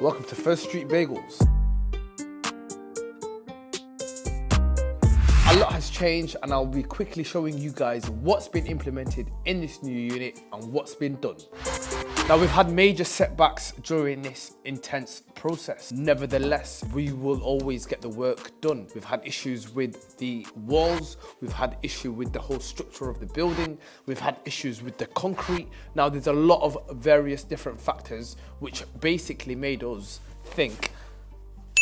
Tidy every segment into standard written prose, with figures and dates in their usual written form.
Welcome to First Street Bagels. A lot has changed and I'll be quickly showing you guys what's been implemented in this new unit and what's been done. Now, we've had major setbacks during this intense process. Nevertheless, we will always get the work done. We've had issues with the walls, we've had issue with the whole structure of the building, we've had issues with the concrete. Now, there's a lot of various different factors which basically made us think,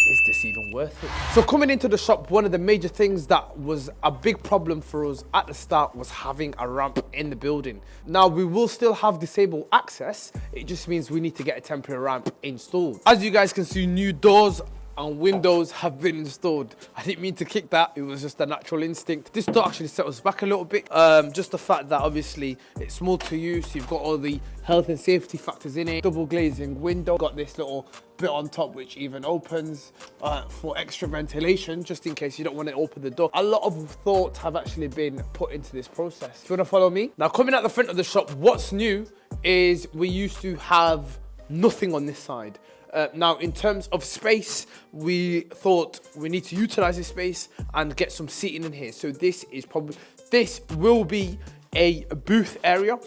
is this even worth it? So coming into the shop, one of the major things that was a big problem for us at the start was having a ramp in the building. Now, we will still have disabled access. It just means we need to get a temporary ramp installed. As you guys can see, new doors and windows have been installed. I didn't mean to kick that, it was just a natural instinct. This door actually set us back a little bit. Just the fact that obviously it's small to use, you've got all the health and safety factors in it. Double glazing window, got this little bit on top which even opens for extra ventilation, just in case you don't want to open the door. A lot of thought have actually been put into this process. If you want to follow me. Now, coming at the front of the shop, what's new is we used to have nothing on this side. Now, in terms of space, we thought we need to utilize this space and get some seating in here. So this will be a booth area.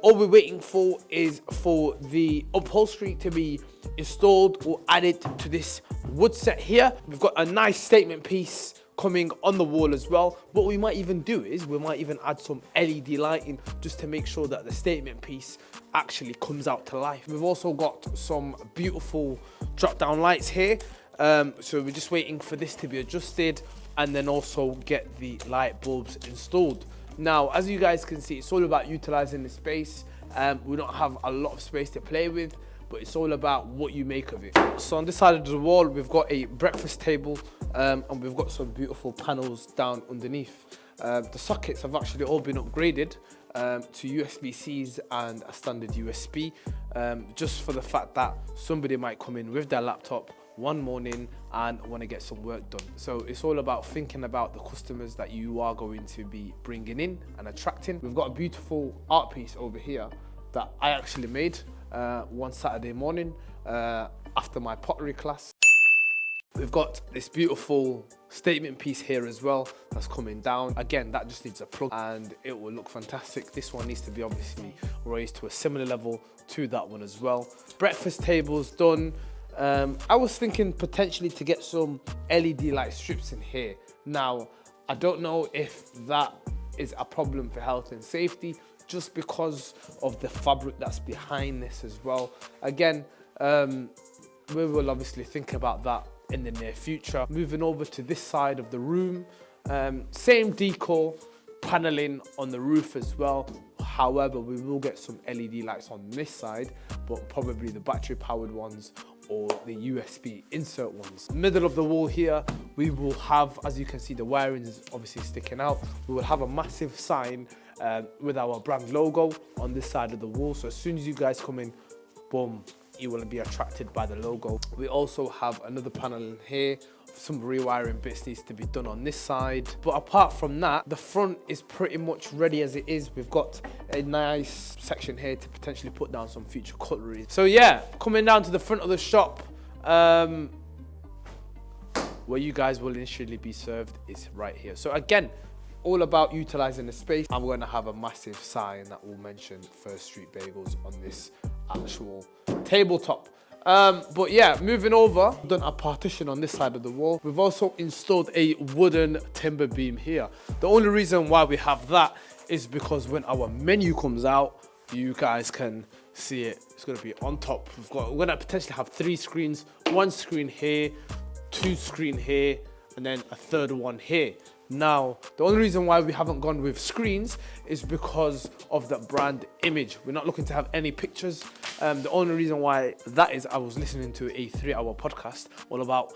All we're waiting for is for the upholstery to be installed or added to this wood set here. We've got a nice statement piece coming on the wall as well. What we might even do is we might even add some LED lighting just to make sure that the statement piece actually comes out to life. We've also got some beautiful drop down lights here. So we're just waiting for this to be adjusted and then also get the light bulbs installed. Now, as you guys can see, it's all about utilizing the space. We don't have a lot of space to play with, but it's all about what you make of it. So on this side of the wall, we've got a breakfast table and we've got some beautiful panels down underneath. The sockets have actually all been upgraded to USB-Cs and a standard USB, just for the fact that somebody might come in with their laptop one morning and want to get some work done. So it's all about thinking about the customers that you are going to be bringing in and attracting. We've got a beautiful art piece over here that I actually made one Saturday morning after my pottery class. We've got this beautiful statement piece here as well that's coming down. Again, that just needs a plug and it will look fantastic. This one needs to be obviously raised to a similar level to that one as well. Breakfast table's done. I was thinking potentially to get some LED light strips in here. Now, I don't know if that is a problem for health and safety, just because of the fabric that's behind this as well. Again, we will obviously think about that in the near future. Moving over to this side of the room, same decor, paneling on the roof as well. However, we will get some LED lights on this side, but probably the battery powered ones or the USB insert ones. Middle of the wall here, we will have, as you can see, the wiring is obviously sticking out. We will have a massive sign with our brand logo on this side of the wall. So as soon as you guys come in, boom, you will be attracted by the logo. We also have another panel in here. Some rewiring bits needs to be done on this side. But apart from that, the front is pretty much ready as it is. We've got a nice section here to potentially put down some future cutlery. So yeah, coming down to the front of the shop, where you guys will initially be served is right here. So again, all about utilizing the space. I'm going to have a massive sign that will mention First Street Bagels on this actual tabletop. But yeah, moving over, done a partition on this side of the wall. We've also installed a wooden timber beam here. The only reason why we have that is because when our menu comes out, you guys can see it. It's going to be on top. We're going to potentially have 3 screens, 1 screen here, 2 screen here, and then a third one here. Now, the only reason why we haven't gone with screens is because of the brand image. We're not looking to have any pictures. The only reason why that is, I was listening to a 3-hour podcast all about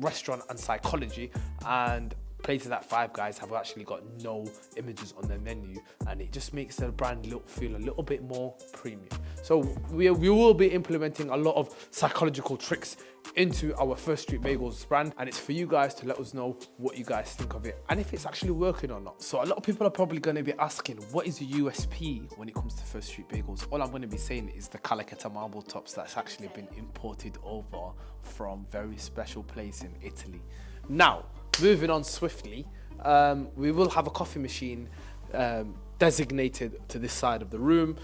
restaurant and psychology, and places like Five Guys have actually got no images on their menu, and it just makes the brand feel a little bit more premium. So we will be implementing a lot of psychological tricks into our First Street Bagels brand, and it's for you guys to let us know what you guys think of it and if it's actually working or not. So a lot of people are probably going to be asking, what is the USP when it comes to First Street Bagels? All I'm going to be saying is the Calacatta marble tops that's actually been imported over from very special place in Italy. Now, moving on swiftly, we will have a coffee machine designated to this side of the room.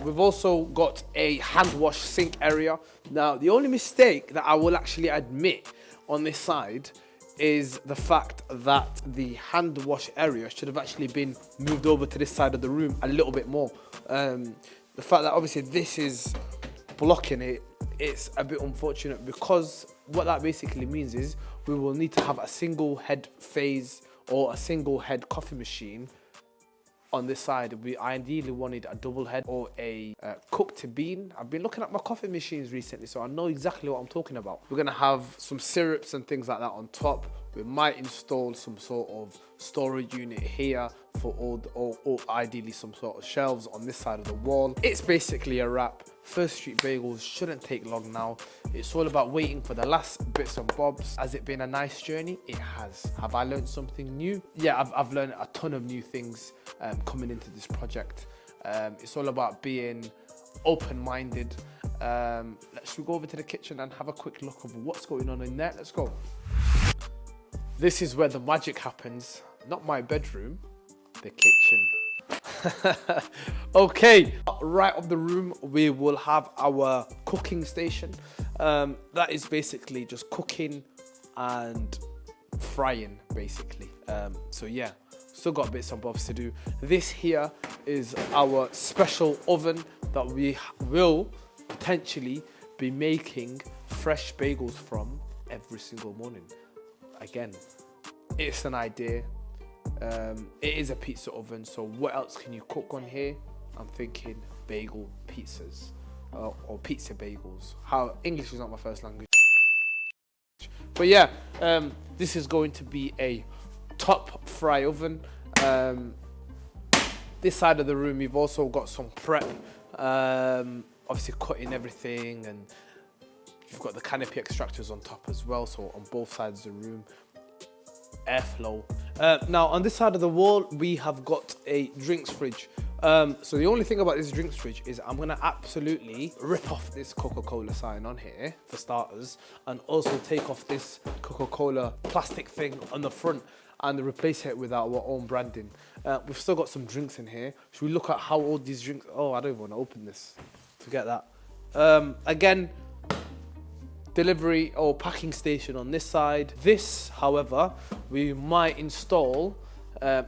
We've also got a hand wash sink area. Now, the only mistake that I will actually admit on this side is the fact that the hand wash area should have actually been moved over to this side of the room a little bit more. The fact that obviously this is blocking it, it's a bit unfortunate, because what that basically means is we will need to have a single head phase or a single head coffee machine on this side. We ideally wanted a double head or a cook to bean. I've been looking at my coffee machines recently, so I know exactly what I'm talking about. We're gonna have some syrups and things like that on top. We might install some sort of storage unit here for or ideally some sort of shelves on this side of the wall. It's basically a wrap. First Street Bagels shouldn't take long now. It's all about waiting for the last bits and bobs. Has it been a nice journey? It has. Have I learned something new? Yeah, I've learned a ton of new things coming into this project. It's all about being open-minded. Let's go over to the kitchen and have a quick look of what's going on in there. Let's go. This is where the magic happens. Not my bedroom, the kitchen. Okay, right of the room, we will have our cooking station. That is basically just cooking and frying, basically. So yeah, still got bits and bobs to do. This here is our special oven that we will potentially be making fresh bagels from every single morning. Again, it's an idea. It is a pizza oven, so what else can you cook on here? I'm thinking bagel pizzas or pizza bagels. English is not my first language. But yeah, this is going to be a top fry oven. This side of the room, you've also got some prep, obviously cutting everything, and you've got the canopy extractors on top as well, so on both sides of the room, airflow. Now on this side of the wall, we have got a drinks fridge. So the only thing about this drinks fridge is I'm gonna absolutely rip off this Coca-Cola sign on here for starters, and also take off this Coca-Cola plastic thing on the front and replace it with our own branding. We've still got some drinks in here. Should we look at how old these drinks? Oh, I don't even want to open this. Forget that. Again, delivery or packing station on this side. This, however, we might install.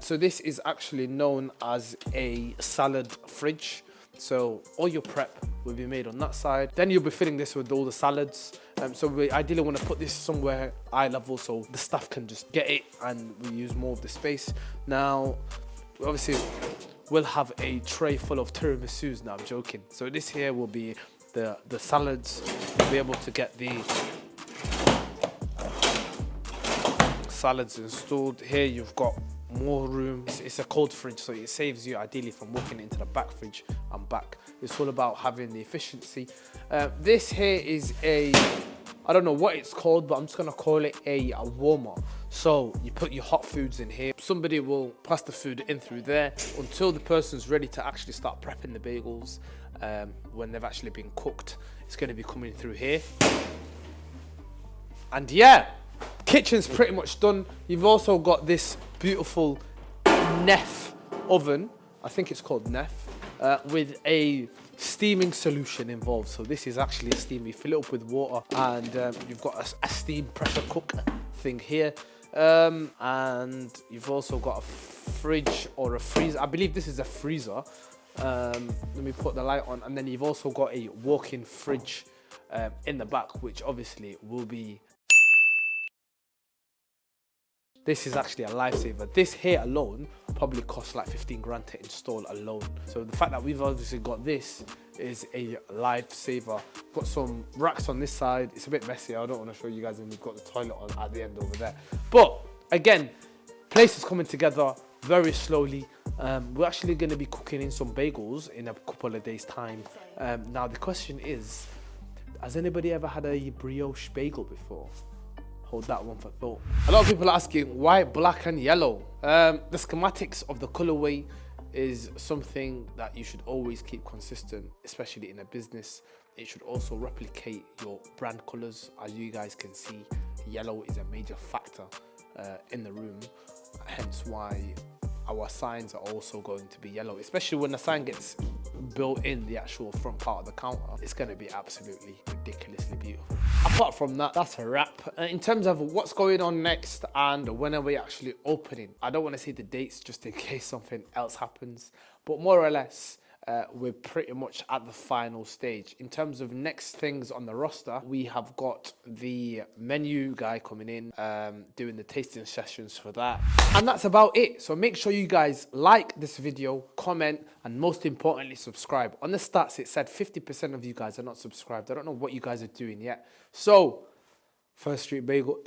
So this is actually known as a salad fridge. So all your prep will be made on that side. Then you'll be filling this with all the salads. So we ideally want to put this somewhere eye level so the staff can just get it and we use more of the space. Now, obviously, we'll have a tray full of tiramisus. Now, I'm joking. So this here will be the salads. You'll be able to get the salads installed. Here you've got more room. It's a cold fridge, so it saves you ideally from walking into the back fridge and back. It's all about having the efficiency. This here is I don't know what it's called, but I'm just gonna call it a warmer. So you put your hot foods in here. Somebody will pass the food in through there until the person's ready to actually start prepping the bagels. When they've actually been cooked, it's gonna be coming through here. And yeah, kitchen's pretty much done. You've also got this beautiful Neff oven. I think it's called Neff, with a steaming solution involved. So this is actually a steam. You fill it up with water, and you've got a steam pressure cooker thing here. And you've also got a fridge or a freezer. I believe this is a freezer. Let me put the light on. And then you've also got a walk-in fridge in the back, which obviously will be... This is actually a lifesaver. This here alone probably costs like 15 grand to install alone. So the fact that we've obviously got this is a lifesaver. Got some racks on this side. It's a bit messy. I don't want to show you guys, and we've got the toilet on at the end over there. But again, place is coming together very slowly. We're actually going to be cooking in some bagels in a couple of days' time. Now the question is, has anybody ever had a brioche bagel before? Hold that one for thought. A lot of people are asking why black and yellow. The schematics of the colorway is something that you should always keep consistent, especially in a business. It should also replicate your brand colors. As you guys can see, yellow is a major factor in the room, hence why our signs are also going to be yellow, especially when the sign gets built in the actual front part of the counter. It's going to be absolutely ridiculously beautiful. Apart from that, that's a wrap. In terms of what's going on next and when are we actually opening, I don't want to say the dates just in case something else happens, but more or less we're pretty much at the final stage. In terms of next things on the roster, we have got the menu guy coming in, doing the tasting sessions for that. And that's about it. So make sure you guys like this video, comment, and most importantly, subscribe. On the stats, it said 50% of you guys are not subscribed. I don't know what you guys are doing yet. So, First Street Bagel.